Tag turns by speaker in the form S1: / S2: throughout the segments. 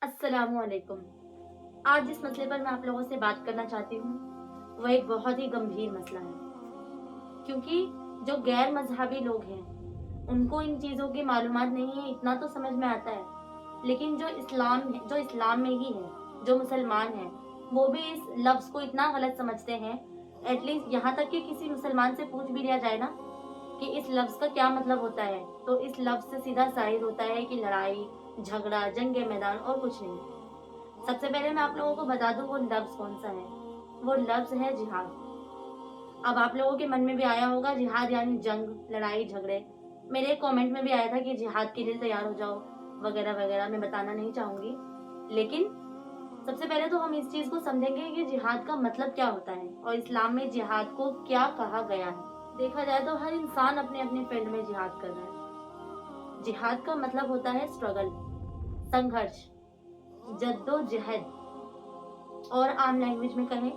S1: अस्सलामु अलैकुम। आज जिस मसले पर मैं आप लोगों से बात करना चाहती हूँ, वो एक बहुत ही गंभीर मसला है। क्योंकि जो गैर मज़हबी लोग हैं, उनको इन चीज़ों की मालूमात नहीं है, इतना तो समझ में आता है। लेकिन जो इस्लाम में ही है, जो मुसलमान हैं, वो भी इस लफ्ज़ को इतना गलत समझते हैं। एटलीस्ट यहाँ तक कि किसी मुसलमान से पूछ भी लिया जाए ना कि इस लफ्ज़ का क्या मतलब होता है, तो इस लफ्ज़ से सीधा ज़ाहिर होता है कि लड़ाई, झगड़ा, जंग-ए-मैदान और कुछ नहीं। सबसे पहले मैं आप लोगों को बता दूँ वो लफ्ज़ कौन-सा है। वो लफ्ज़ है जिहाद। अब आप लोगों के मन में भी आया होगा जिहाद यानी जंग, लड़ाई, झगड़े। मेरे एक कमेंट में भी आया था कि जिहाद के लिए तैयार हो जाओ वगैरह-वगैरह, मैं बताना नहीं चाहूँगी। लेकिन सबसे पहले तो हम इस चीज़ को समझेंगे कि जिहाद का मतलब क्या होता है और इस्लाम में जिहाद को क्या कहा गया है। देखा जाए तो हर इंसान अपने-अपने फील्ड में जिहाद कर रहा है। जिहाद का मतलब होता है स्ट्रगल, संघर्ष, जद्दोजहद और आम लैंग्वेज में कहें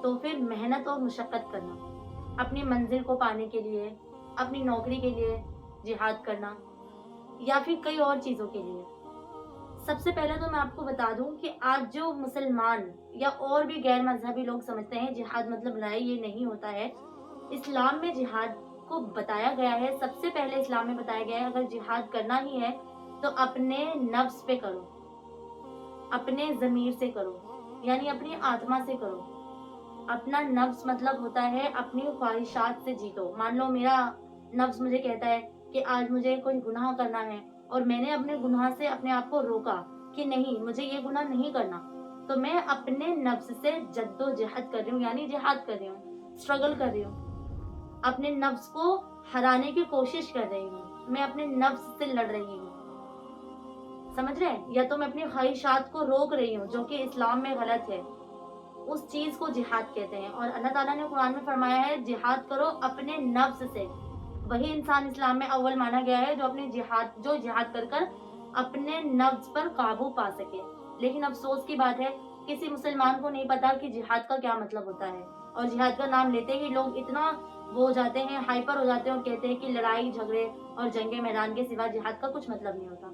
S1: तो फिर मेहनत और मुशक्कत करना। अपनी मंजिल को पाने के लिए, अपनी नौकरी के लिए जिहाद करना या फिर कई और चीज़ों के लिए। सबसे पहले तो मैं आपको बता दूँ कि आज जो मुसलमान या और भी गैर मज़हबी लोग समझते हैं जिहाद मतलब लड़ाई, ये नहीं होता है। इस्लाम में जिहाद को बताया गया है, सबसे पहले इस्लाम में बताया गया है अगर जिहाद करना ही है तो अपने नफ्स पे करो, अपने ज़मीर से करो, यानी अपनी आत्मा से करो। अपना नफ्स मतलब होता है अपनी ख्वाहिशात से जीतो। मान लो मेरा नफ्स मुझे कहता है कि आज मुझे कोई गुनाह करना है और मैंने अपने गुनाह से अपने आप को रोका कि नहीं, मुझे ये गुनाह नहीं करना, तो मैं अपने नफ्स से जद्दोजहद कर रही हूँ, यानी जिहाद कर रही हूँ, स्ट्रगल कर रही हूँ, अपने नफ्स को हराने की कोशिश कर रही हूँ, मैं अपने नफ्स से लड़ रही हूँ। समझ रहे हैं? या तो मैं अपनी ख्वाहिशात को रोक रही हूँ जो कि इस्लाम में गलत है, उस चीज को जिहाद कहते हैं। और अल्लाह ताला ने कुरान में फरमाया है जिहाद करो अपने नफ्स से। वही इंसान इस्लाम में अव्वल माना गया है जो जिहाद कर कर अपने नफ्स पर काबू पा सके। लेकिन अफसोस की बात है किसी मुसलमान को नहीं पता कि जिहाद का क्या मतलब होता है। और जिहाद का नाम लेते ही लोग इतना वो हो जाते हैं, हाइपर हो जाते हैं और कहते हैं कि लड़ाई झगड़े और जंगे मैदान के सिवा जिहाद का कुछ मतलब नहीं होता।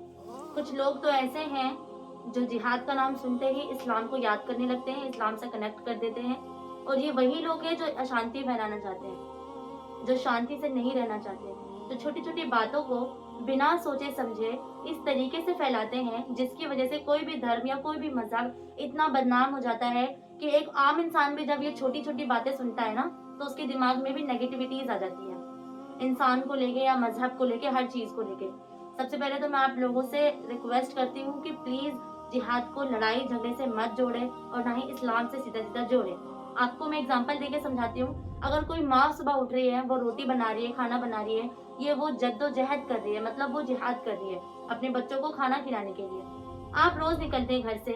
S1: कुछ लोग तो ऐसे हैं जो जिहाद का नाम सुनते ही इस्लाम को याद करने लगते हैं, इस्लाम से कनेक्ट कर देते हैं। और ये वही लोग हैं जो अशांति फैलाना चाहते हैं, जो शांति से नहीं रहना चाहते, जो छोटी-छोटी बातों को बिना सोचे समझे इस तरीके से फैलाते हैं जिसकी वजह से कोई भी धर्म या कोई भी मज़हब इतना बदनाम हो जाता है कि एक आम इंसान भी जब ये छोटी-छोटी बातें सुनता है ना, तो उसके दिमाग में भी नेगेटिविटीज़ आ जाती है। इंसान को लेके या मज़हब को लेके, हर चीज़ को लेके। सबसे पहले तो मैं आप लोगों से रिक्वेस्ट करती हूँ कि प्लीज़ जिहाद को लड़ाई झगड़े से मत जोड़े और ना ही इस्लाम से सीधा-सीधा जोड़े। आपको मैं एग्ज़ाम्पल देके समझाती हूँ। अगर कोई माँ सुबह उठ रही है, वो रोटी बना रही है, खाना बना रही है, ये वो जद्दोजहद कर रही है, मतलब वो जिहाद कर रही है, अपने बच्चों को खाना खिलाने के लिए। आप रोज़ निकलते हैं घर से,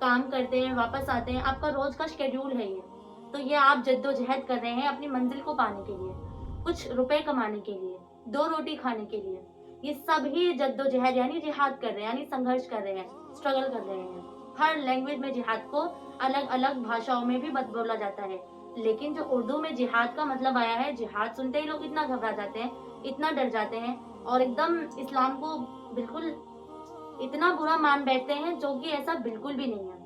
S1: काम करते हैं, वापस आते हैं, आपका रोज़ का शेड्यूल है ये। तो ये आप जद्दोजहद कर रहे हैं अपनी मंज़िल को पाने के लिए, कुछ रुपए कमाने के लिए, 2 रोटी खाने के लिए। ये सब ही जद्दोजहद यानी जिहाद कर रहे हैं, यानी संघर्ष कर रहे हैं, स्ट्रगल कर रहे हैं। हर लैंग्वेज में जिहाद को अलग-अलग भाषाओं में भी बोला जाता है। लेकिन जो उर्दू में जिहाद का मतलब आया है, जिहाद सुनते ही लोग इतना घबरा जाते हैं, इतना डर जाते हैं और एकदम इस्लाम को बिल्कुल इतना बुरा मान बैठते हैं, जो कि ऐसा बिल्कुल भी नहीं है।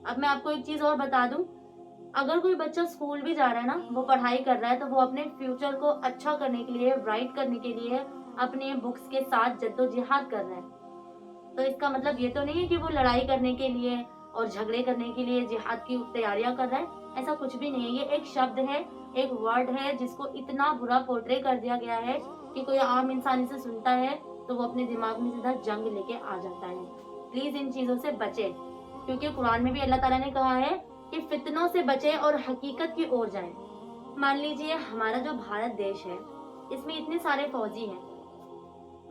S1: अब मैं आपको एक चीज़ और बता दूँ, अगर कोई बच्चा स्कूल भी जा रहा है ना, वो पढ़ाई कर रहा है, तो वो अपने फ्यूचर को अच्छा करने के लिए, ब्राइट करने के लिए अपने बुक्स के साथ जद्दोजहद कर रहा है। तो इसका मतलब ये तो नहीं है कि वो लड़ाई करने के लिए और झगड़े करने के लिए जिहाद की तैयारियां कर रहा है। ऐसा कुछ भी नहीं है। ये एक शब्द है, एक वर्ड है जिसको इतना बुरा पोर्ट्रे कर दिया गया है कि कोई आम इंसान इसे सुनता है तो वो अपने दिमाग में सीधा जंग लेके आ जाता है। प्लीज इन चीजों से बचे, क्योंकि कुरान में भी अल्लाह ताला ने कहा है कि फितनों से बचे और हकीकत की ओर जाए। मान लीजिए हमारा जो भारत देश है, इसमें इतने सारे फौजी हैं,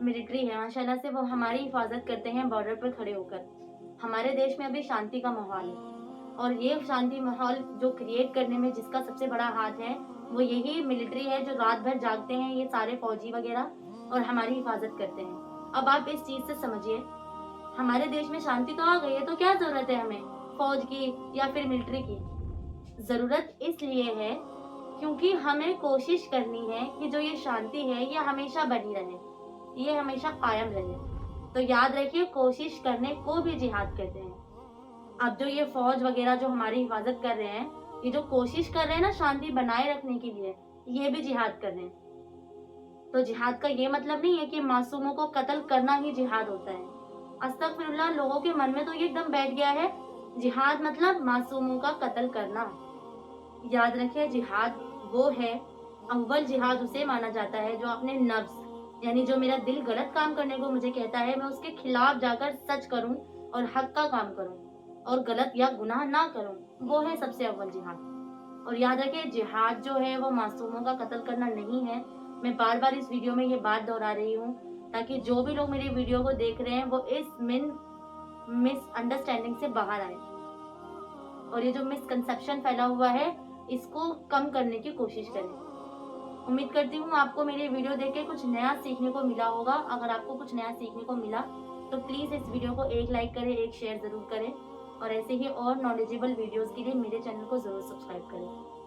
S1: मिलिट्री है, माशाल्लाह से वो हमारी हिफाजत करते हैं बॉर्डर पर खड़े होकर। हमारे देश में अभी शांति का माहौल है और ये शांति माहौल जो क्रिएट करने में जिसका सबसे बड़ा हाथ है, वो यही मिलिट्री है जो रात भर जागते हैं, ये सारे फौजी वगैरह, और हमारी हिफाजत करते हैं। अब आप इस चीज़ से समझिए, हमारे देश में शांति तो आ गई है, तो क्या ज़रूरत है हमें फौज की या फिर मिलिट्री की? ज़रूरत इसलिए है क्योंकि हमें कोशिश करनी है कि जो ये शांति है, ये हमेशा बनी रहे, ये हमेशा कायम रहे। तो याद रखिए, कोशिश करने को भी जिहाद कहते हैं। अब जो ये फौज वगैरह जो हमारी हिफाजत कर रहे हैं, ये जो कोशिश कर रहे हैं ना शांति बनाए रखने के लिए, ये भी जिहाद कर रहे हैं। तो जिहाद का ये मतलब नहीं है कि मासूमों को कत्ल करना ही जिहाद होता है। अस्तगफिरुल्लाह, लोगों के मन में तो ये एकदम बैठ गया है, जिहाद मतलब मासूमों का कत्ल करना। याद रखिए, जिहाद वो है, अव्वल जिहाद उसे माना जाता है जो अपने नफ्स, यानी जो मेरा दिल गलत काम करने को मुझे कहता है, मैं उसके खिलाफ जाकर सच करूं और हक का काम करूं और गलत या गुनाह ना करूं, वो है सबसे अव्वल जिहाद। और याद रखिए, जिहाद जो है वो मासूमों का कत्ल करना नहीं है। मैं बार बार इस वीडियो में ये बात दोहरा रही हूँ ताकि जो भी लोग मेरी वीडियो को देख रहे हैं वो इस मिसअंडरस्टैंडिंग से बाहर आए और ये जो मिसकंसेप्शन फैला हुआ है इसको कम करने की कोशिश करें। उम्मीद करती हूँ आपको मेरी वीडियो देख के कुछ नया सीखने को मिला होगा। अगर आपको कुछ नया सीखने को मिला तो प्लीज़ इस वीडियो को एक लाइक करें, एक शेयर ज़रूर करें और ऐसे ही और नॉलेजेबल वीडियोज़ के लिए मेरे चैनल को ज़रूर सब्सक्राइब करें।